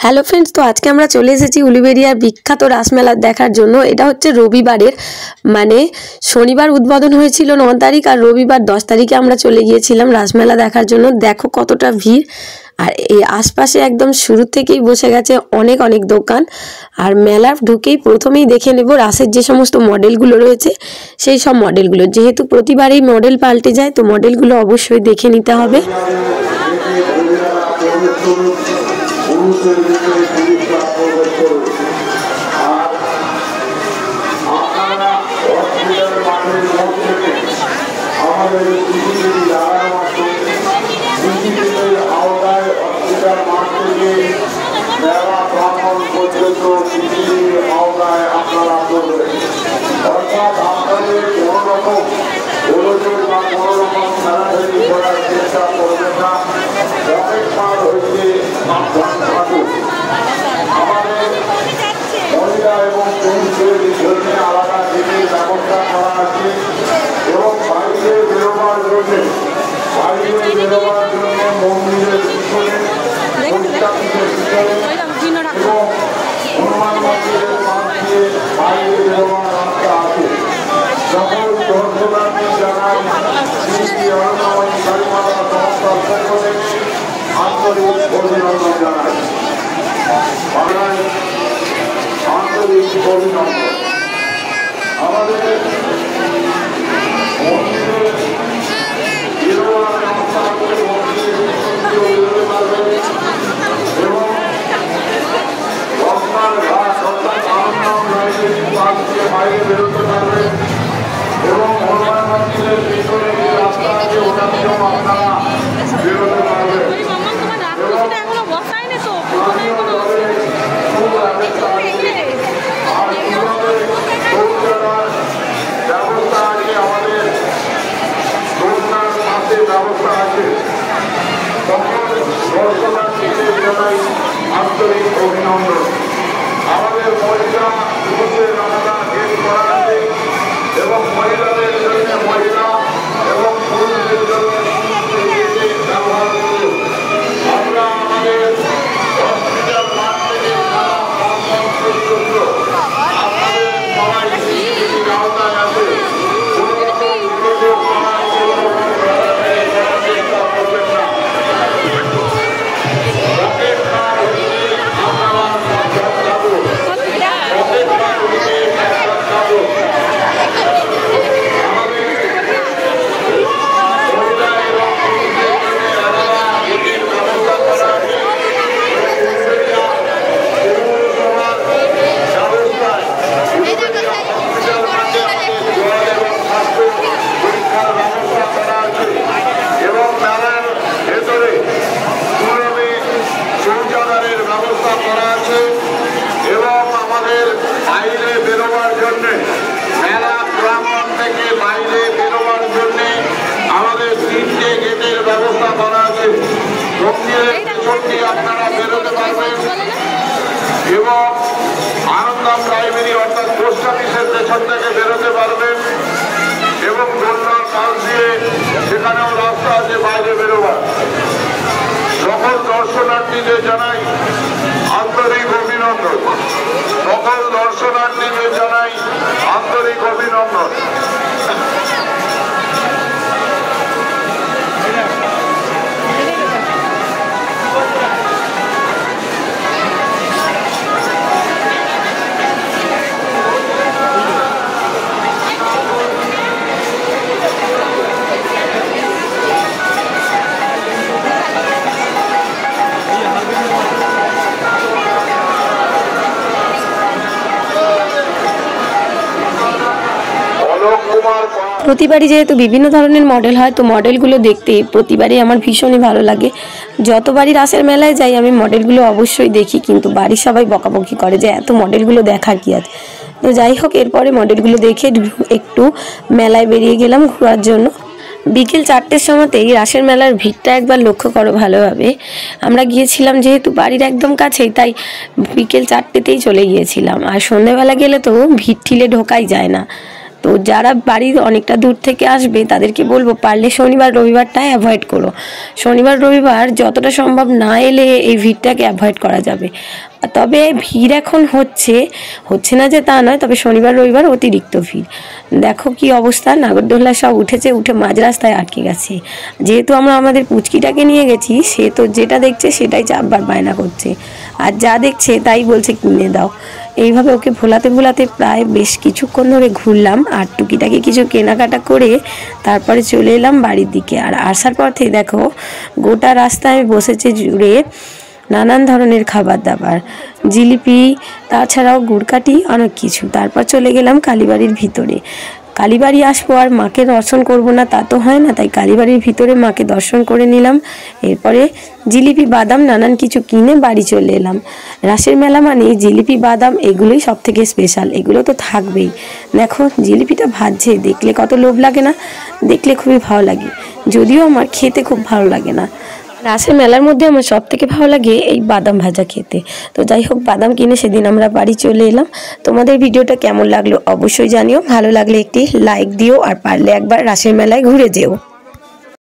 Hello friends, তো আজকে আমরা চলে এসেছি উলুবেড়িয়ার বিখ্যাত রাসমেলা দেখার জন্য। এটা হচ্ছে রবিবারের, মানে শনিবার উদ্বোধন হয়েছিল 9 তারিখ, আর রবিবার 10 তারিখে আমরা চলে গিয়েছিলাম রাসমেলা দেখার জন্য। দেখো কতটা ভিড়, আর এই আশপাশে একদম শুরু থেকেই বসে গেছে অনেক অনেক দোকান। আর মেলার ঢুকেই প্রথমেই দেখে নেব রাসের যে সমস্ত মডেলগুলো রয়েছে সেই সব মডেলগুলো। যেহেতু প্রতিবারই মডেল পাল্টে যায়, তো মডেলগুলো অবশ্যই দেখে নিতে হবে। আন্তরিক অভিনন্দন। আমাদের মহিলা এবং মহিলাদের জন্য মহিলা এবং পুরুষদের জন্য আমরা আমাদের হসপিটাল মাঠ থেকে সবাই আওতায় আছে। আপনারা বেরোতে পারবেন এবং আনন্দম প্রাইমারি অর্থাৎ পোস্ট অফিসের পেছন থেকে বেরোতে পারবেন এবং দোলনার পাশ দিয়ে সেখানেও রাস্তা আছে বাইরে বেরোবার। সকল দর্শনার্থীদের জানাই আন্তরিক অভিনন্দন। সকল দর্শনার্থীদের জানাই আন্তরিক অভিনন্দন। প্রতিবারই যেহেতু বিভিন্ন ধরনের মডেল হয়, তো মডেলগুলো দেখতে প্রতিবারই আমার ভীষণই ভালো লাগে। যতবারই রাসের মেলায় যাই আমি মডেলগুলো অবশ্যই দেখি, কিন্তু বাড়ির সবাই বকাবকি করে যে এত মডেলগুলো দেখার কি আছে। তো যাই হোক, এরপরে মডেলগুলো দেখে একটু মেলায় বেরিয়ে গেলাম ঘোরার জন্য। বিকেল 4টের সময়তেই রাসের মেলার ভিড়টা একবার লক্ষ্য করো ভালোভাবে। আমরা গিয়েছিলাম যেহেতু বাড়ির একদম কাছেই, তাই বিকেল 4টেতেই চলে গিয়েছিলাম। আর সন্ধ্যেবেলা গেলে তো ভিড় ঠিলে ঢোকাই যায় না। তো যারা বাড়ির অনেকটা দূর থেকে আসবে তাদেরকে বলবো পারলে শনিবার রবিবারটা অ্যাভয়েড করো। শনিবার রবিবার যতটা সম্ভব না এলে এই ভিড়টাকে অ্যাভয়েড করা যাবে। তবে ভিড় এখন হচ্ছে না যে তা নয়, তবে শনিবার রবিবার অতিরিক্ত ভিড়। দেখো কি অবস্থা, নাগরদোল্লা সব উঠে মাঝ রাস্তায় আটকে গেছে। যেহেতু আমরা আমাদের পুচকিটাকে নিয়ে গেছি, সে তো যেটা দেখছে সেটাই চাপবার বায়না করছে, আর যা দেখছে তাই বলছে কিনে দাও। এইভাবে ওকে ভোলাতে প্রায় বেশ কিছুক্ষণ ধরে ঘুরলাম, আর টুকিটাকে কিছু কেনাকাটা করে তারপরে চলে এলাম বাড়ির দিকে। আর আসার পথে দেখো গোটা রাস্তায় বসেছে জুড়ে নানান ধরনের খাবার দাবার, জিলিপি, তাছাড়াও গুড়কাঠি, অনেক কিছু। তারপর চলে গেলাম কালীবাড়ির ভিতরে। কালীবাড়ি আসবো আর মাকে দর্শন করব না তা তো হয় না, তাই কালীবাড়ির ভিতরে মাকে দর্শন করে নিলাম। এরপরে জিলিপি, বাদাম নানান কিছু কিনে বাড়ি চলে এলাম। রাসের মেলা মানে জিলিপি, বাদাম এগুলোই সব থেকে স্পেশাল, এগুলো তো থাকবেই। দেখো জিলিপিটা ভাজছে, দেখলে কত লোভ লাগে না? দেখলে খুবই ভালো লাগে, যদিও আমার খেতে খুব ভালো লাগে না। রাসের মেলার মধ্যে আমার সব থেকে ভালো লাগে এই বাদাম ভাজা খেতে। তো যাই হোক, বাদাম কিনে সেদিন আমরা বাড়ি চলে এলাম। তোমাদের ভিডিওটা কেমন লাগলো অবশ্যই জানিও, ভালো লাগলে একটি লাইক দিও, আর পারলে একবার রাসের মেলায় ঘুরে যেও।